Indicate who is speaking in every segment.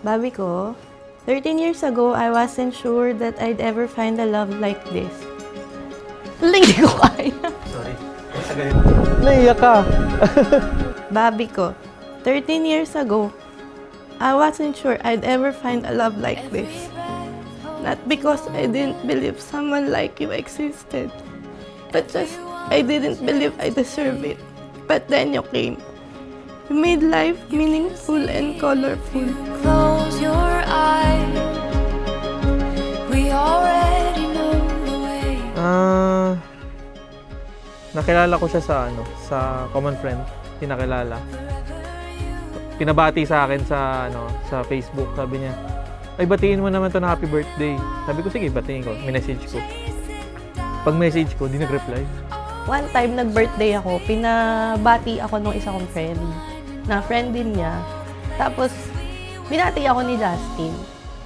Speaker 1: Babi ko, 13 years ago, I wasn't sure that I'd ever find a love like this. Hindi ko kaya.
Speaker 2: Sorry. Naiyak ka.
Speaker 1: Babi ko, 13 years ago, I wasn't sure I'd ever find a love like this. Not because I didn't believe someone like you existed, but just I didn't believe I deserve it. But then you came. You made life meaningful and colorful.
Speaker 3: Close your eyes. We already know the way.
Speaker 2: Nakilala ko siya sa common friend. Pinakilala. Pinabati sa akin sa Facebook. Sabi niya, ay batiin mo naman to na happy birthday. Sabi ko, sige, batiin ko. Minessage ko. Pag message ko, di nag-reply.
Speaker 1: One time, nag-birthday ako, pinabati ako ng isa kong friend, na friend din niya. Tapos, binati ako ni Justin.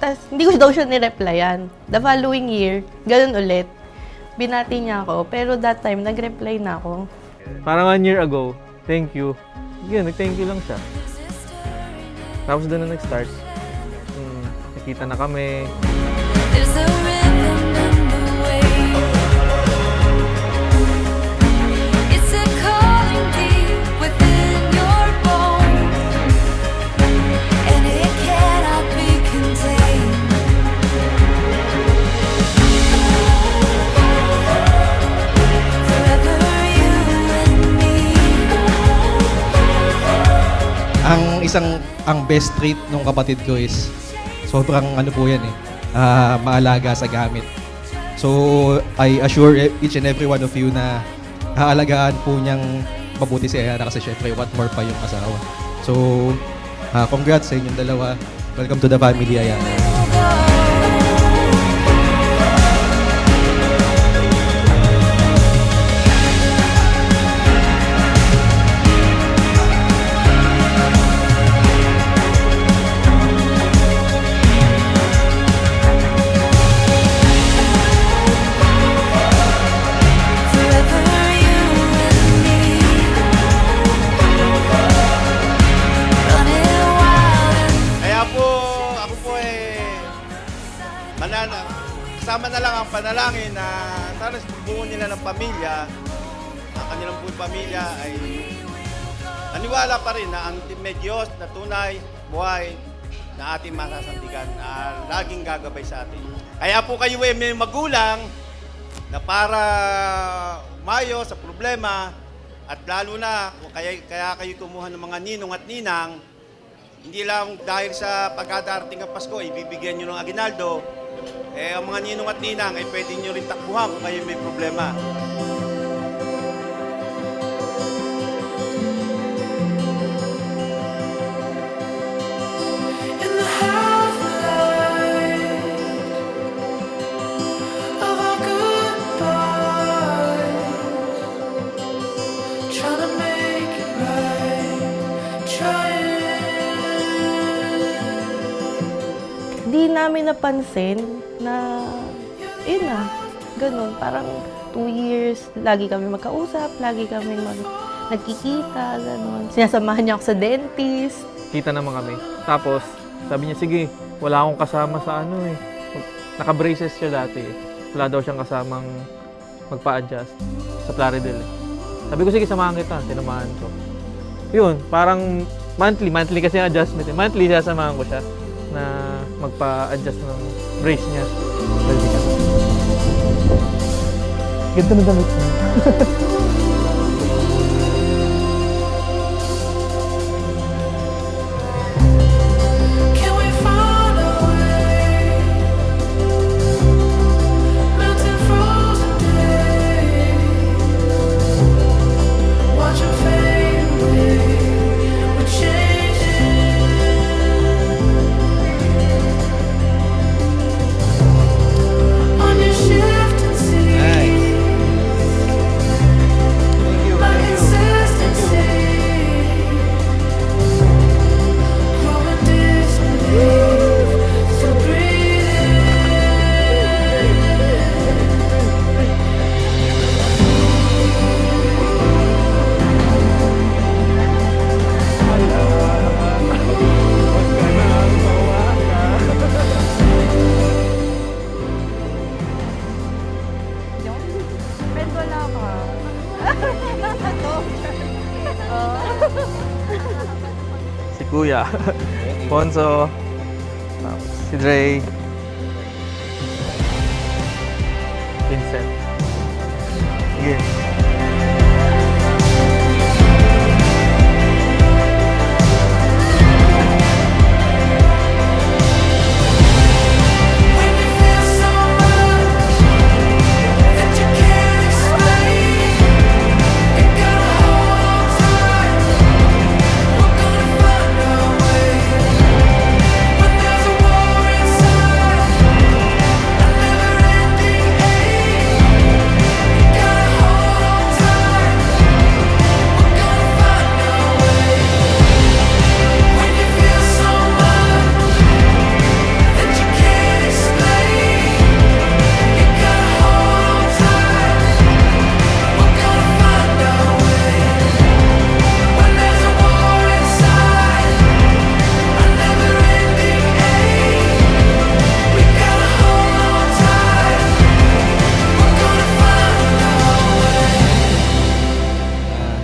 Speaker 1: Tapos, hindi ko daw siya nireplyan. The following year, ganun ulit. Binati niya ako, pero that time, nag-reply na ako.
Speaker 2: Parang 1 year ago, thank you. Yun, nag-thank you lang siya. Tapos doon na nag-start. Nakita na kami.
Speaker 3: There's a rhythm in the way. It's a calling deep within your bones, and it cannot be contained. Forever you and me.
Speaker 4: Ang best trait nung kapatid ko is sobrang po yan maalaga sa gamit. So, I assure each and every one of you na haalagaan po niyang mabuti si Ayana kasi syempre what more pa yung asawa. So, congrats sa inyong dalawa. Welcome to the family, Ayana.
Speaker 3: Forever you and me. Running wild.
Speaker 5: Kaya po, ako po kasama na lang ang panalangin na sana sa pagbuo nila ng pamilya, ang kanilang buong pamilya ay naniwala pa rin na ang may Diyos na tunay, buhay, na ating masasandigan, na laging gagabay sa atin. Kaya po kayo may magulang na para umayo sa problema at lalo na kaya kayo kumuha ng mga ninong at ninang, hindi lang dahil sa pagkadarating ng Pasko, ibibigyan nyo ng aginaldo, ang mga ninong at ninang ay pwede nyo rin takbuhan kung kayo may problema.
Speaker 3: In the half-light of our goodbyes, trying to make it right, trying.
Speaker 1: Di namin napansin na, yun na, ganun. Parang 2 years, lagi kami magkausap, lagi kami nagkikita, ganun. Sinasamahan niya ako sa dentist.
Speaker 2: Kita naman kami. Tapos, sabi niya, sige, wala akong kasama sa Naka-braces siya dati. Wala daw siyang kasamang magpa-adjust sa Plaridel. Sabi ko, sige, samahan kita. Sinamahan ko. Yun, parang monthly kasi ang adjustment. Monthly, sasamahan ko siya na magpa-adjust ng brace niya. Ganda na damit niya.
Speaker 3: Can we find a way? Melting frozen days, watch 'em fade away. We're changing on your shifting sea.
Speaker 4: Nice.
Speaker 2: Kuya. Ponso. Tapos si Dre. Vincent. Sige.
Speaker 3: When you feel so much that you can't explain, you gotta hold on tight. We're gonna find our way. When there's a war inside, a never-ending ache, you gotta hold on tight. We're gonna find our way. When you feel so much that you can't explain, you gotta hold on tight. We're gonna find our way. When there's a war inside, a never-ending ache, we gotta hold on tight. We're gonna find our way.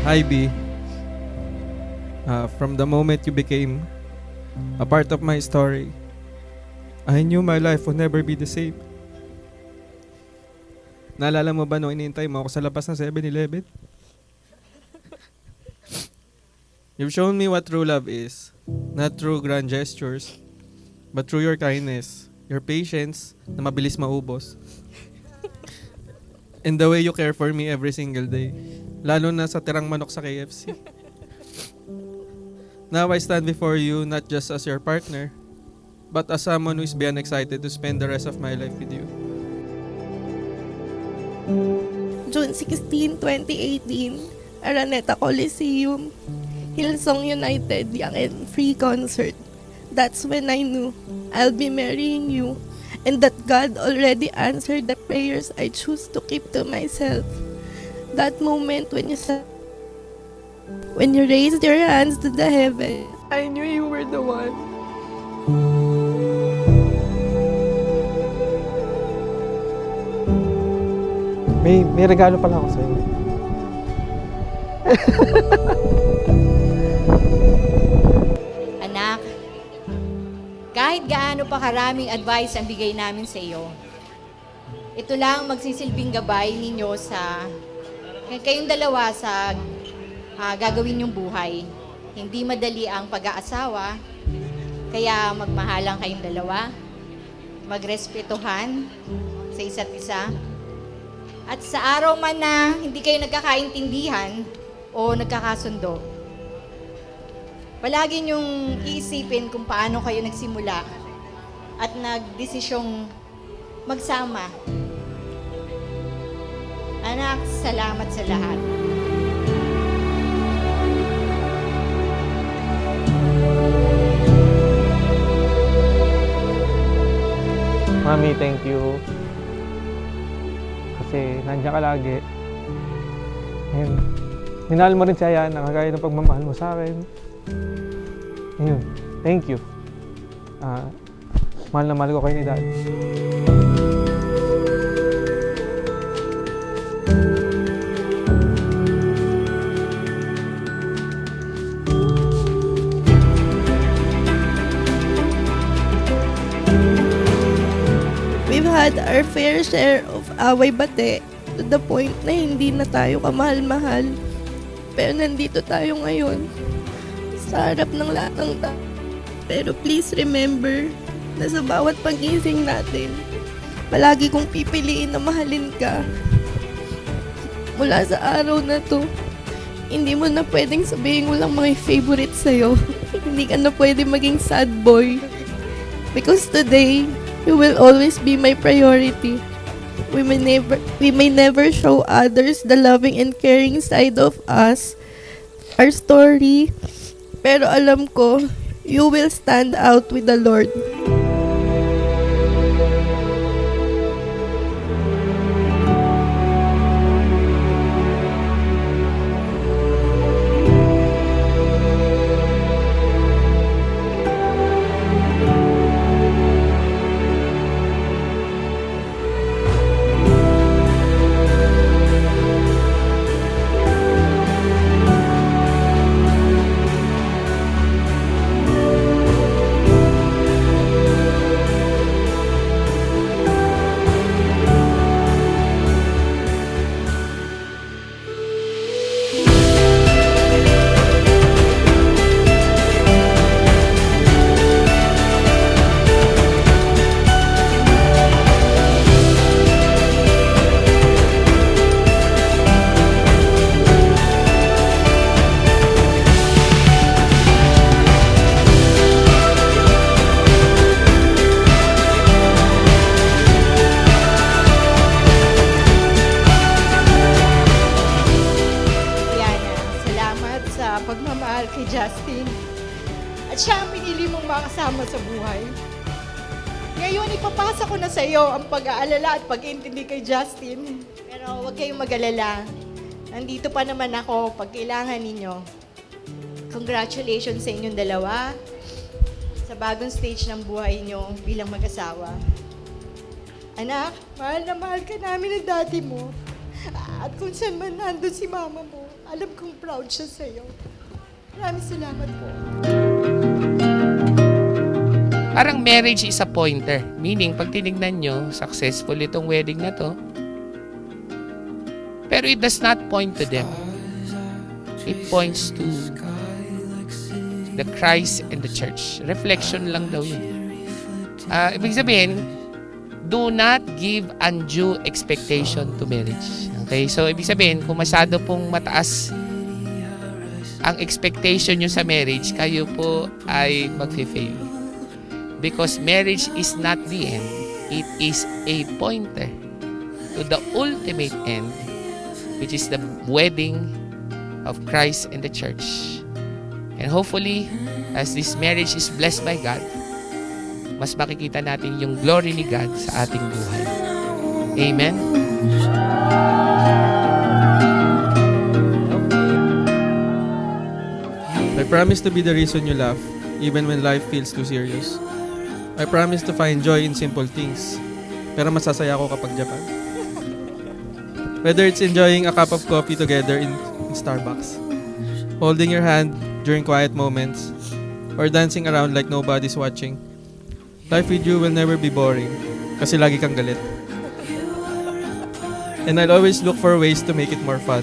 Speaker 6: Hi B. From the moment you became a part of my story, I knew my life would never be the same. Naalala mo ba nung inintay mo ako sa labas ng 7-Eleven? You've shown me what true love is. Not through grand gestures, but through your kindness, your patience na mabilis maubos. And the way you care for me every single day. Lalo na sa tirang manok sa KFC. Now I stand before you not just as your partner, but as someone who is beyond excited to spend the rest of my life with you.
Speaker 1: June 16, 2018, Araneta Coliseum, Hillsong United Young and Free Concert. That's when I knew I'll be marrying you and that God already answered the prayers I choose to keep to myself. That moment when you raised your hands to the heaven, I knew you were the one.
Speaker 2: May regalo pala ako sa'yo.
Speaker 7: Anak, kahit gaano pa karaming advice ang bigay namin sa iyo, ito lang magsisilbing gabay ninyo sa kayong dalawa sa gagawin yung buhay. Hindi madali ang pag-aasawa, kaya magmahalang kayong dalawa, magrespetuhan sa isa't isa. At sa araw man na hindi kayo nagkakaintindihan o nagkakasundo, palagi niyong iisipin kung paano kayo nagsimula at nagdesisyong magsama. Anak, salamat sa lahat.
Speaker 2: Mami, thank you. Kasi nandiyan ka lagi. Ayun. Minahal mo rin si Ayana, kagaya ng pagmamahal mo sa akin. Ayun. Thank you. Mahal na mahal ko kayo ni Dad.
Speaker 1: We've had our fair share of away bate to the point na hindi na tayo kamahal-mahal. Pero nandito tayo ngayon sa harap ng lahat ng tao. Pero please remember na sa bawat pagising natin, palagi kong pipiliin na mahalin ka. Mula sa araw na to, hindi mo na pwedeng sabihin walang mga favorite sa'yo. Hindi ka na pwede maging sad boy. Because today, you will always be my priority. We may never show others the loving and caring side of us, our story, pero alam ko, you will stand out with the Lord.
Speaker 7: kasama sa buhay. Ngayon, ipapasa ko na sa iyo ang pag-aalala at pag-iintindi kay Justin. Pero huwag kayong mag-alala. Nandito pa naman ako pag kailangan ninyo. Congratulations sa inyong dalawa sa bagong stage ng buhay nyo bilang mag-asawa. Anak, mahal na mahal ka namin ng daddy mo. At kung saan man nandun si mama mo, alam kong proud siya sa iyo. Maraming salamat po.
Speaker 8: Parang marriage is a pointer. Meaning, pag tinignan nyo, successful itong wedding na to. Pero it does not point to them. It points to the Christ and the church. Reflection lang daw yun. Ibig sabihin, do not give undue expectation to marriage. Okay? So, ibig sabihin, kung masyado pong mataas ang expectation nyo sa marriage, kayo po ay mag-fail. Because marriage is not the end. It is a pointer to the ultimate end, which is the wedding of Christ and the church. And hopefully, as this marriage is blessed by God, mas makikita natin yung glory ni God sa ating buhay. Amen?
Speaker 6: I promise to be the reason you laugh, even when life feels too serious. I promise to find joy in simple things, pero masasaya ako kapag Japan. Whether it's enjoying a cup of coffee together in Starbucks, holding your hand during quiet moments, or dancing around like nobody's watching, life with you will never be boring, kasi lagi kang galit. And I'll always look for ways to make it more fun.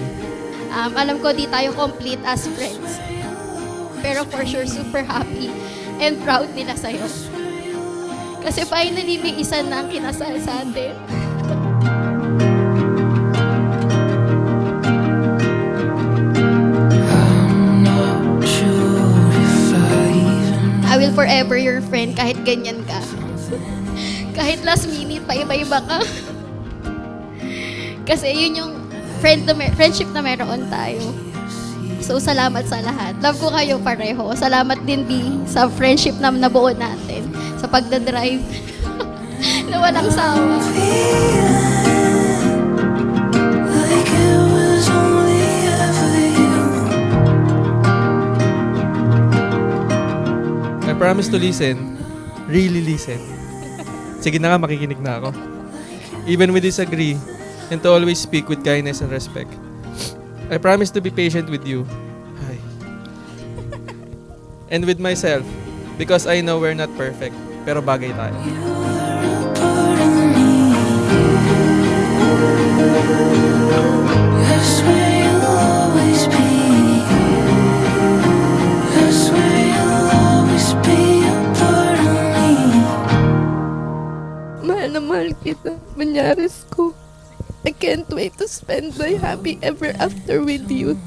Speaker 9: Alam ko di tayo complete as friends. Pero for sure, super happy and proud nila sa'yo. Kasi finally, may isa na ang kinasal sa atin. I will forever your friend kahit ganyan ka. Kahit last minute, pa iba-iba ka. Kasi yun yung friendship na meron tayo. So, salamat sa lahat. Love ko kayo pareho. Salamat din, B, sa friendship na nabuo natin. Sa pagdadrive na walang sawa.
Speaker 6: I promise to listen. Really listen. Sige na nga, makikinig na ako. Even we disagree, and to always speak with kindness and respect. I promise to be patient with you. Hi. And with myself, because I know we're not perfect, pero bagay tayo.
Speaker 3: That's where you'll always be. That's where you'll always be a part of me.
Speaker 1: Mahal na mahal kita. Manyaris ko. I can't wait to spend my happy ever after with you.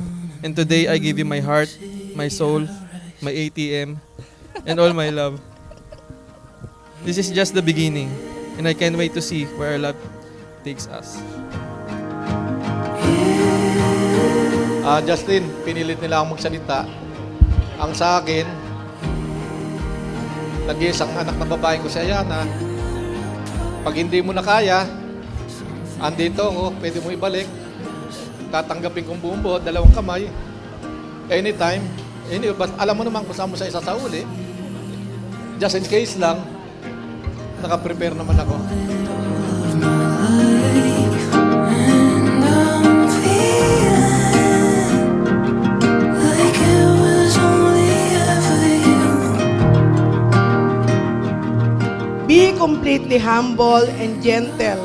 Speaker 6: And today, I give you my heart, my soul, my ATM, and all my love. This is just the beginning, and I can't wait to see where our love takes us.
Speaker 10: Justin, pinilit nila akong magsalita. Ang sa akin, nag-iisang anak na babaeng ko si Ayana. Pag hindi mo na kaya, andito ako, pwede mo ibalik. Tatanggapin kong buong buo, 2 kamay. Anytime. Alam mo naman kung saan mo sa isasauli. Just in case lang, naka-prepare naman ako.
Speaker 11: Be completely humble and gentle.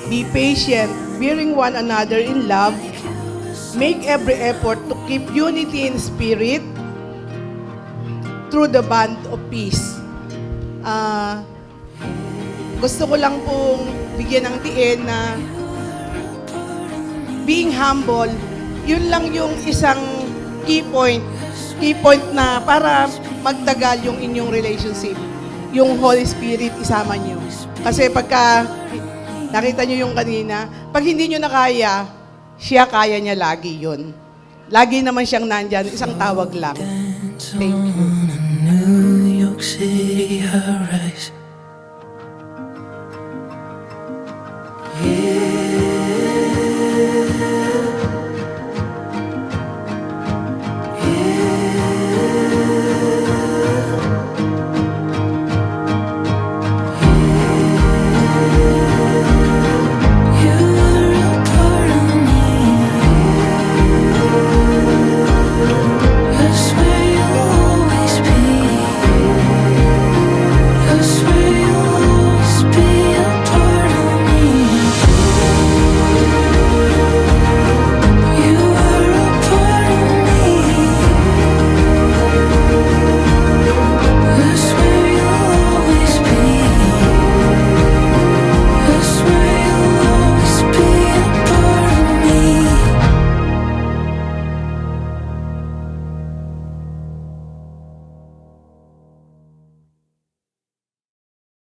Speaker 11: Be patient, bearing one another in love. Make every effort to keep unity in spirit through the bond of peace. Gusto ko lang pong bigyan ng tiin na being humble, yun lang yung isang key point na para magtagal yung inyong relationship. Yung Holy Spirit isama nyo. Kasi pagka nakita nyo yung kanina, pag hindi nyo na kaya, siya kaya niya lagi yun. Lagi naman siyang nandyan, isang tawag lang. Thank you.
Speaker 3: York City, I rise.